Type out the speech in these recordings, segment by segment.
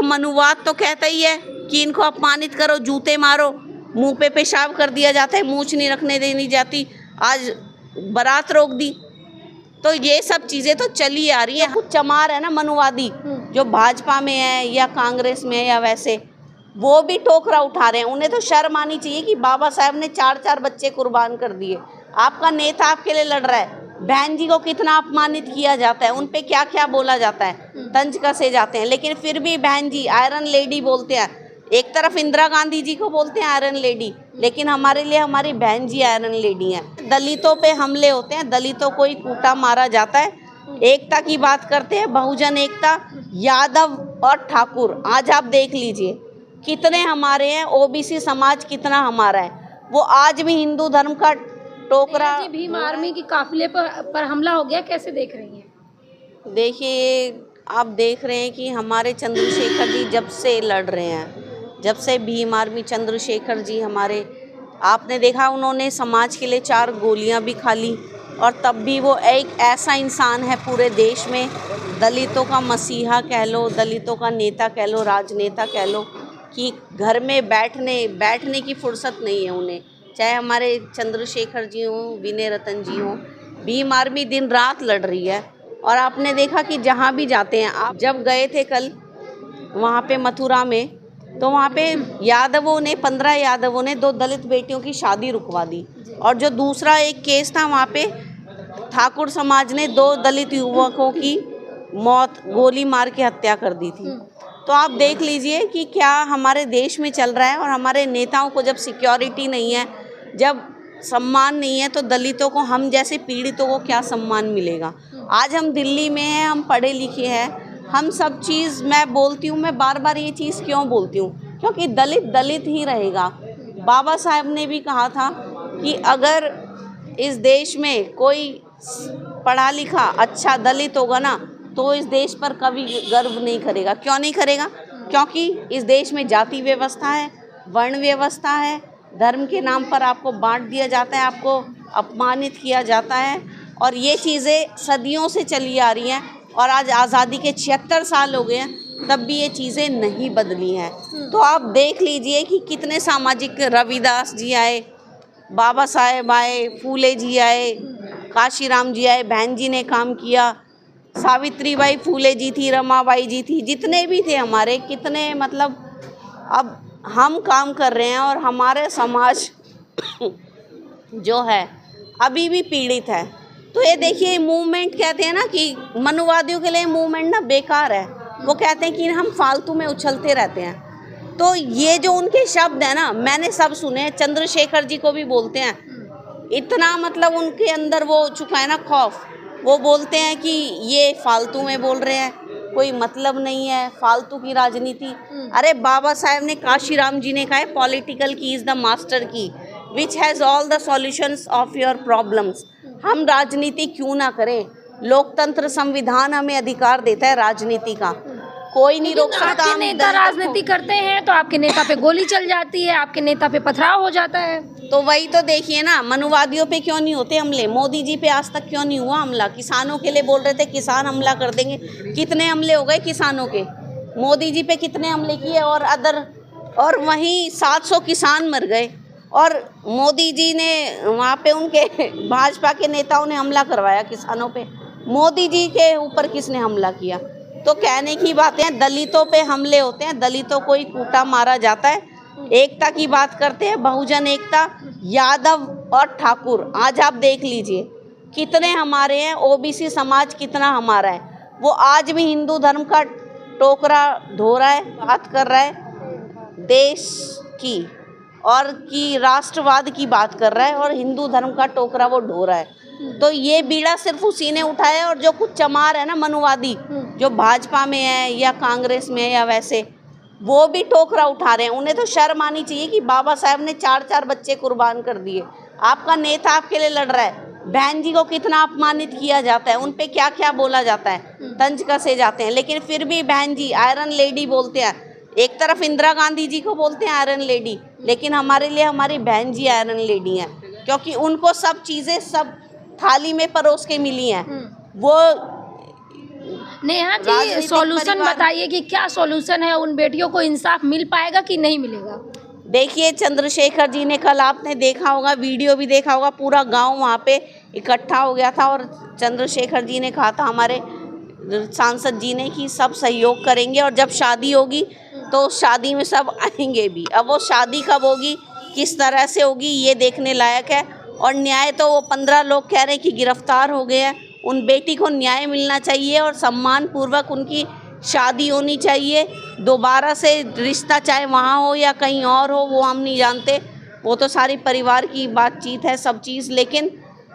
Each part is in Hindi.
मनुवाद तो कहता ही है कि इनको अपमानित करो, जूते मारो, मुंह पे पेशाब कर दिया जाता है, मूंछ नहीं रखने देनी जाती, आज बारात रोक दी। तो ये सब चीज़ें तो चली आ रही है। कुछ चमार है ना मनुवादी, जो भाजपा में है या कांग्रेस में है या वैसे, वो भी टोकरा उठा रहे हैं। उन्हें तो शर्म आनी चाहिए कि बाबा साहब ने 4-4 बच्चे कुर्बान कर दिए। आपका नेता आपके लिए लड़ रहा है, बहन जी को कितना अपमानित किया जाता है, उन पे क्या क्या बोला जाता है, तंज कसे जाते हैं, लेकिन फिर भी बहन जी आयरन लेडी बोलते हैं। एक तरफ इंदिरा गांधी जी को बोलते हैं आयरन लेडी, लेकिन हमारे लिए हमारी बहन जी आयरन लेडी हैं। दलितों पे हमले होते हैं, दलितों को ही कूटा मारा जाता है। एकता की बात करते हैं, बहुजन एकता, यादव और ठाकुर, आज आप देख लीजिए कितने हमारे हैं, ओबीसी समाज कितना हमारा है, वो आज भी हिंदू धर्म का टोकरा। भीम आर्मी की काफिले पर हमला हो गया, कैसे देख रही हैं? देखिए, आप देख रहे हैं कि हमारे चंद्रशेखर जी जब से लड़ रहे हैं, जब से भीम आर्मी चंद्रशेखर जी हमारे, आपने देखा उन्होंने समाज के लिए 4 गोलियां भी खा ली, और तब भी वो एक ऐसा इंसान है पूरे देश में, दलितों का मसीहा कह लो, दलितों का नेता कह लो, राजनेता कह लो, कि घर में बैठने की फुर्सत नहीं है उन्हें। चाहे हमारे चंद्रशेखर जी हों, विनय रतन जी हों, भीम आर्मी दिन रात लड़ रही है। और आपने देखा कि जहाँ भी जाते हैं, आप जब गए थे कल वहाँ पे मथुरा में, तो वहाँ पे यादवों ने 15 यादवों ने 2 दलित बेटियों की शादी रुकवा दी, और जो दूसरा एक केस था वहाँ पे ठाकुर समाज ने 2 दलित युवकों की मौत, गोली मार के हत्या कर दी थी। तो आप देख लीजिए कि क्या हमारे देश में चल रहा है। और हमारे नेताओं को जब सिक्योरिटी नहीं है, जब सम्मान नहीं है, तो दलितों को, हम जैसे पीड़ितों को क्या सम्मान मिलेगा। आज हम दिल्ली में हैं, हम पढ़े लिखे हैं, हम सब चीज़, मैं बोलती हूँ, मैं बार बार ये चीज़ क्यों बोलती हूँ, क्योंकि दलित दलित ही रहेगा। बाबा साहब ने भी कहा था कि अगर इस देश में कोई पढ़ा लिखा अच्छा दलित होगा ना, तो इस देश पर कभी गर्व नहीं करेगा। क्यों नहीं करेगा? क्योंकि इस देश में जाति व्यवस्था है, वर्ण व्यवस्था है, धर्म के नाम पर आपको बांट दिया जाता है, आपको अपमानित किया जाता है, और ये चीज़ें सदियों से चली आ रही हैं। और आज आज़ादी के 76 साल हो गए हैं, तब भी ये चीज़ें नहीं बदली हैं। तो आप देख लीजिए कि कितने सामाजिक, रविदास जी आए, बाबा साहेब आए, फूले जी आए, काशीराम जी आए, बहन जी ने काम किया, सावित्रीबाई फूले जी थी, रमाबाई जी थी, जितने भी थे हमारे, कितने, मतलब अब हम काम कर रहे हैं, और हमारे समाज जो है अभी भी पीड़ित है। तो ये देखिए, मूवमेंट कहते हैं ना कि मनुवादियों के लिए मूवमेंट ना बेकार है। वो कहते हैं कि हम फालतू में उछलते रहते हैं। तो ये जो उनके शब्द हैं ना, मैंने सब सुने, चंद्रशेखर जी को भी बोलते हैं, इतना मतलब उनके अंदर वो चुका है ना खौफ, वो बोलते हैं कि ये फालतू में बोल रहे हैं, कोई मतलब नहीं है, फालतू की राजनीति। अरे बाबा साहब ने, काशीराम जी ने कहा है, पॉलिटिकल की इज़ द मास्टर की which has all the solutions of your problems. हम राजनीति क्यों ना करें? लोकतंत्र, संविधान हमें अधिकार देता है राजनीति का, कोई नहीं रोक सकता। आपके नेता राजनीति करते हैं तो आपके नेता पे गोली चल जाती है, आपके नेता पे पथराव हो जाता है। तो वही तो देखिए ना, मनुवादियों पे क्यों नहीं होते हमले? मोदी जी पे आज तक क्यों नहीं हुआ हमला? किसानों के लिए बोल रहे थे किसान हमला कर देंगे, कितने हमले हो गए किसानों के? मोदी जी पे कितने हमले किए, और वहीं 700 किसान मर गए, और मोदी जी ने वहाँ पे उनके भाजपा के नेताओं ने हमला करवाया किसानों पे। मोदी जी के ऊपर किसने हमला किया? तो कहने की बातें हैं, दलितों पे हमले होते हैं, दलितों को ही कूटा मारा जाता है। एकता की बात करते हैं, बहुजन एकता, यादव और ठाकुर, आज आप देख लीजिए कितने हमारे हैं, ओबीसी समाज कितना हमारा है, वो आज भी हिंदू धर्म का टोकरा धो रहा है, बात कर रहा है देश की, और की राष्ट्रवाद की बात कर रहा है, और हिंदू धर्म का टोकरा वो ढो रहा है। तो ये बीड़ा सिर्फ उसी ने उठाया है। और जो कुछ चमार है ना मनुवादी, जो भाजपा में है या कांग्रेस में है या वैसे, वो भी टोकरा उठा रहे हैं। उन्हें तो शर्म आनी चाहिए कि बाबा साहब ने 4-4 बच्चे कुर्बान कर दिए। आपका नेता आपके लिए लड़ रहा है, बहन जी को कितना अपमानित किया जाता है, उन पे क्या क्या बोला जाता है, तंज कसे जाते हैं, लेकिन फिर भी बहन जी आयरन लेडी बोलते हैं। एक तरफ इंदिरा गांधी जी को बोलते हैं आयरन लेडी, लेकिन हमारे लिए हमारी बहन जी आयरन लेडी हैं, क्योंकि उनको सब चीज़ें सब थाली में परोस के मिली हैं। वो नेहा जी, राजनीतिक सॉल्यूशन परिवार- बताइए कि क्या सॉल्यूशन है, उन बेटियों को इंसाफ मिल पाएगा कि नहीं मिलेगा? देखिए, चंद्रशेखर जी ने कल आपने देखा होगा, वीडियो भी देखा होगा, पूरा गांव वहाँ पे इकट्ठा हो गया था और चंद्रशेखर जी ने कहा था हमारे सांसद जी ने कि सब सहयोग करेंगे और जब शादी होगी तो शादी में सब आएंगे भी। अब वो शादी कब होगी, किस तरह से होगी, ये देखने लायक है। और न्याय तो वो 15 लोग कह रहे हैं कि गिरफ्तार हो गए हैं, उन बेटी को न्याय मिलना चाहिए और सम्मान पूर्वक उनकी शादी होनी चाहिए। दोबारा से रिश्ता चाहे वहाँ हो या कहीं और हो वो हम नहीं जानते, वो तो सारी परिवार की बातचीत है सब चीज़। लेकिन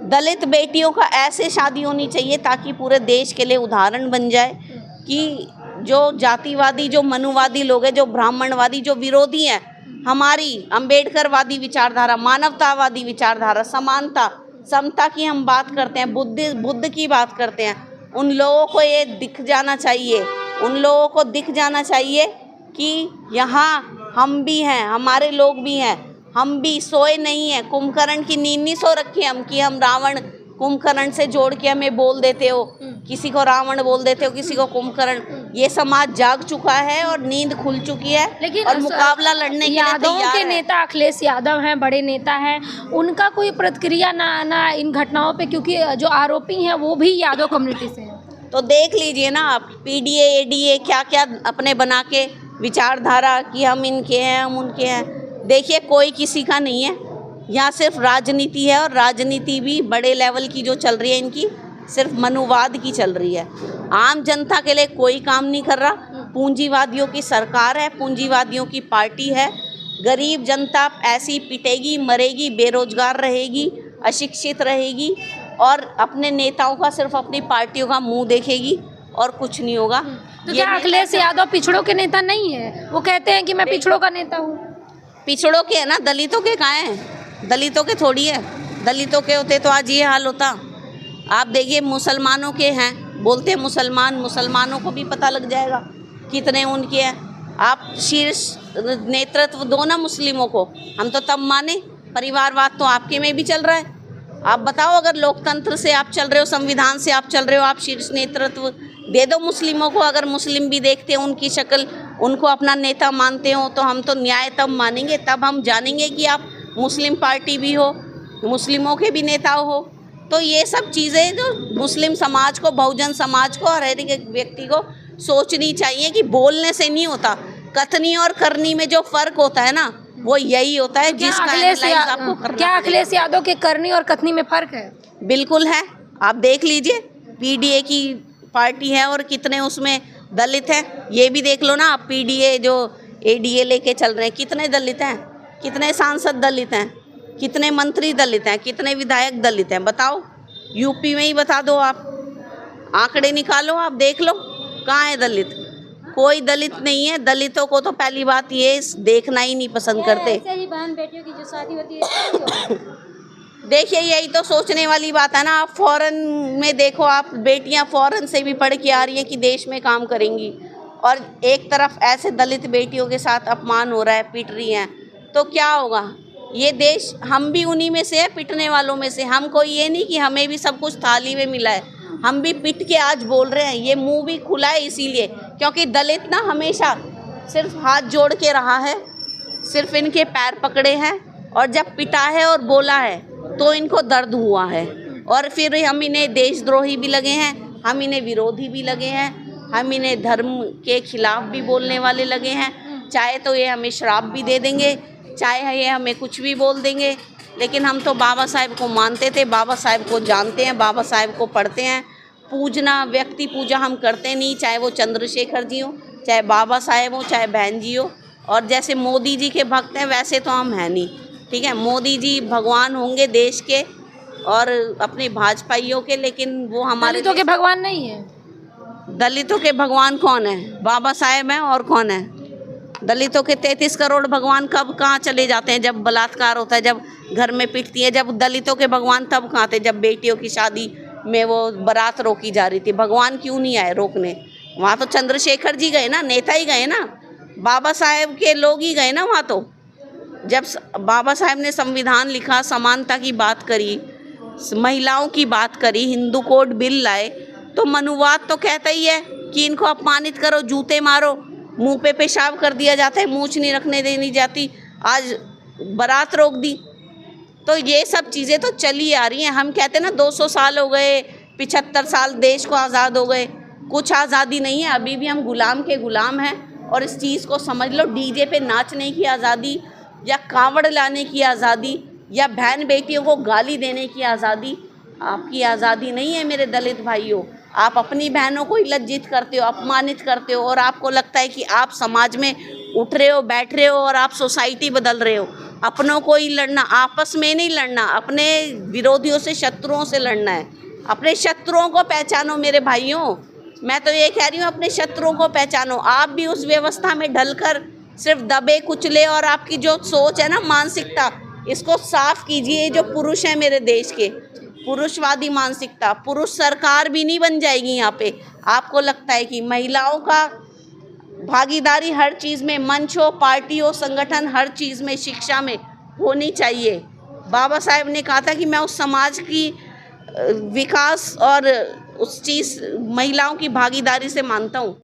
दलित बेटियों का ऐसे शादी होनी चाहिए ताकि पूरे देश के लिए उदाहरण बन जाए कि जो जातिवादी, जो मनुवादी लोग हैं, जो ब्राह्मणवादी, जो विरोधी हैं हमारी अंबेडकरवादी विचारधारा, मानवतावादी विचारधारा, समानता समता की हम बात करते हैं, बुद्ध की बात करते हैं, उन लोगों को ये दिख जाना चाहिए, उन लोगों को दिख जाना चाहिए कि यहाँ हम भी हैं, हमारे लोग भी हैं, हम भी सोए नहीं हैं, कुंभकर्ण की नींद नहीं सो रखी हम कि हम रावण कुंभकर्ण से जोड़ के हमें बोल देते हो, किसी को रावण बोल देते हो, किसी को कुंभकर्ण। ये समाज जाग चुका है और नींद खुल चुकी है लेकिन और मुकाबला लड़ने के लिए यादवों तैयार के है। नेता अखिलेश यादव हैं, बड़े नेता हैं, उनका कोई प्रतिक्रिया ना आना इन घटनाओं पे, क्योंकि जो आरोपी हैं वो भी यादव कम्युनिटी से हैं। तो देख लीजिए ना आप, पीडीए एडीए क्या क्या अपने बना के विचारधारा कि हम इनके हैं, हम उनके हैं। देखिए, कोई किसी का नहीं है, यहाँ सिर्फ राजनीति है और राजनीति भी बड़े लेवल की जो चल रही है इनकी सिर्फ मनुवाद की चल रही है। आम जनता के लिए कोई काम नहीं कर रहा। पूंजीवादियों की सरकार है, पूंजीवादियों की पार्टी है। गरीब जनता ऐसी पिटेगी, मरेगी, बेरोजगार रहेगी, अशिक्षित रहेगी और अपने नेताओं का, सिर्फ अपनी पार्टियों का मुंह देखेगी और कुछ नहीं होगा। तो क्या अखिलेश यादव पिछड़ों के नेता नहीं है? वो कहते हैं कि मैं पिछड़ों का नेता हूँ। पिछड़ों के है ना, दलितों के कहाँ हैं? दलितों के थोड़ी है, दलितों के होते तो आज ये हाल होता। आप देखिए, मुसलमानों के हैं, बोलते हैं मुसलमान, मुसलमानों को भी पता लग जाएगा कितने उनके हैं। आप शीर्ष नेतृत्व दो ना मुस्लिमों को, हम तो तब माने। परिवारवाद तो आपके में भी चल रहा है। आप बताओ, अगर लोकतंत्र से आप चल रहे हो, संविधान से आप चल रहे हो, आप शीर्ष नेतृत्व दे दो मुस्लिमों को। अगर मुस्लिम भी देखते हैं उनकी शक्ल, उनको अपना नेता मानते हो, तो हम तो न्याय तब मानेंगे, तब हम जानेंगे कि आप मुस्लिम पार्टी भी हो, मुस्लिमों के भी नेता हो। तो ये सब चीज़ें जो मुस्लिम समाज को, बहुजन समाज को, हर एक व्यक्ति को सोचनी चाहिए कि बोलने से नहीं होता, कथनी और करनी में जो फ़र्क होता है ना, वो यही होता है जिसका एनालाइज आपको करना। क्या अखिलेश यादव के करनी और कथनी में फ़र्क है? बिल्कुल है। आप देख लीजिए, पीडीए की पार्टी है और कितने उसमें दलित हैं, ये भी देख लो ना आप। पीडीए जो एडीए लेके चल रहे हैं, कितने दलित हैं, कितने सांसद दलित हैं, कितने मंत्री दलित हैं, कितने विधायक दलित हैं, बताओ। यूपी में ही बता दो आप, आंकड़े निकालो, आप देख लो कहाँ है दलित। कोई दलित नहीं है। दलितों को तो पहली बात ये देखना ही नहीं पसंद करते। ऐसे ही बहन बेटियों की जो शादी होती है देखिए, यही तो सोचने वाली बात है ना। आप फॉरेन में देखो, आप बेटियां फॉरेन से भी पढ़ के आ रही हैं कि देश में काम करेंगी, और एक तरफ ऐसे दलित बेटियों के साथ अपमान हो रहा है, पिट रही हैं, तो क्या होगा? ये देश, हम भी उन्हीं में से है, पिटने वालों में से। हम कोई ये नहीं कि हमें भी सब कुछ थाली में मिला है, हम भी पिट के आज बोल रहे हैं। ये मुंह भी खुला है इसीलिए क्योंकि दलित ना हमेशा सिर्फ हाथ जोड़ के रहा है, सिर्फ इनके पैर पकड़े हैं, और जब पिटा है और बोला है तो इनको दर्द हुआ है। और फिर हम इन्हें देशद्रोही भी लगे हैं, हम इन्हें विरोधी भी लगे हैं, हम इन्हें धर्म के खिलाफ भी बोलने वाले लगे हैं। चाहे तो ये हमें शराब भी दे देंगे, चाहे ये हमें कुछ भी बोल देंगे, लेकिन हम तो बाबा साहेब को मानते थे, बाबा साहेब को जानते हैं, बाबा साहेब को पढ़ते हैं। पूजना, व्यक्ति पूजा हम करते नहीं, चाहे वो चंद्रशेखर जी हो, चाहे बाबा साहेब हो, चाहे बहन जी हो। और जैसे मोदी जी के भक्त हैं वैसे तो हम हैं नहीं, ठीक है। मोदी जी भगवान होंगे देश के और अपने भाजपाइयों के, लेकिन वो हमारे दलितों के भगवान नहीं है। दलितों के भगवान कौन है? बाबा साहेब हैं, और कौन है? दलितों के 33 करोड़ भगवान कब कहाँ चले जाते हैं? जब बलात्कार होता है, जब घर में पिटती है। जब दलितों के भगवान तब कहाँ थे? जब बेटियों की शादी में वो बारात रोकी जा रही थी, भगवान क्यों नहीं आए रोकने? वहाँ तो चंद्रशेखर जी गए ना, नेता ही गए ना, बाबा साहेब के लोग ही गए ना वहाँ। तो जब बाबा साहेब ने संविधान लिखा, समानता की बात करी, महिलाओं की बात करी, हिंदू कोड बिल लाए, तो मनुवाद तो कहता ही है कि इनको अपमानित करो, जूते मारो, मुंह पे पेशाब कर दिया जाता है, मूंछ नहीं रखने देनी जाती, आज बारात रोक दी। तो ये सब चीज़ें तो चली आ रही हैं। हम कहते हैं ना 200 साल हो गए, 75 साल देश को आज़ाद हो गए, कुछ आज़ादी नहीं है, अभी भी हम गुलाम के गुलाम हैं। और इस चीज़ को समझ लो, डीजे पे नाचने की आज़ादी या कांवड़ लाने की आज़ादी या बहन बेटियों को गाली देने की आज़ादी आपकी आज़ादी नहीं है मेरे दलित भाइयों। आप अपनी बहनों को ही लज्जित करते हो, अपमानित करते हो, और आपको लगता है कि आप समाज में उठ रहे हो, बैठ रहे हो और आप सोसाइटी बदल रहे हो। अपनों को ही लड़ना, आपस में नहीं लड़ना, अपने विरोधियों से, शत्रुओं से लड़ना है। अपने शत्रुओं को पहचानो मेरे भाइयों, मैं तो ये कह रही हूँ, अपने शत्रुओं को पहचानो। आप भी उस व्यवस्था में ढलकर सिर्फ दबे कुचले, और आपकी जो सोच है ना, मानसिकता, इसको साफ कीजिए। जो पुरुष हैं मेरे देश के, पुरुषवादी मानसिकता, पुरुष सरकार भी नहीं बन जाएगी यहाँ पे। आपको लगता है कि महिलाओं का भागीदारी हर चीज़ में, मंच हो, पार्टी हो, संगठन, हर चीज़ में, शिक्षा में होनी चाहिए। बाबा साहेब ने कहा था कि मैं उस समाज की विकास और उस चीज़ महिलाओं की भागीदारी से मानता हूँ।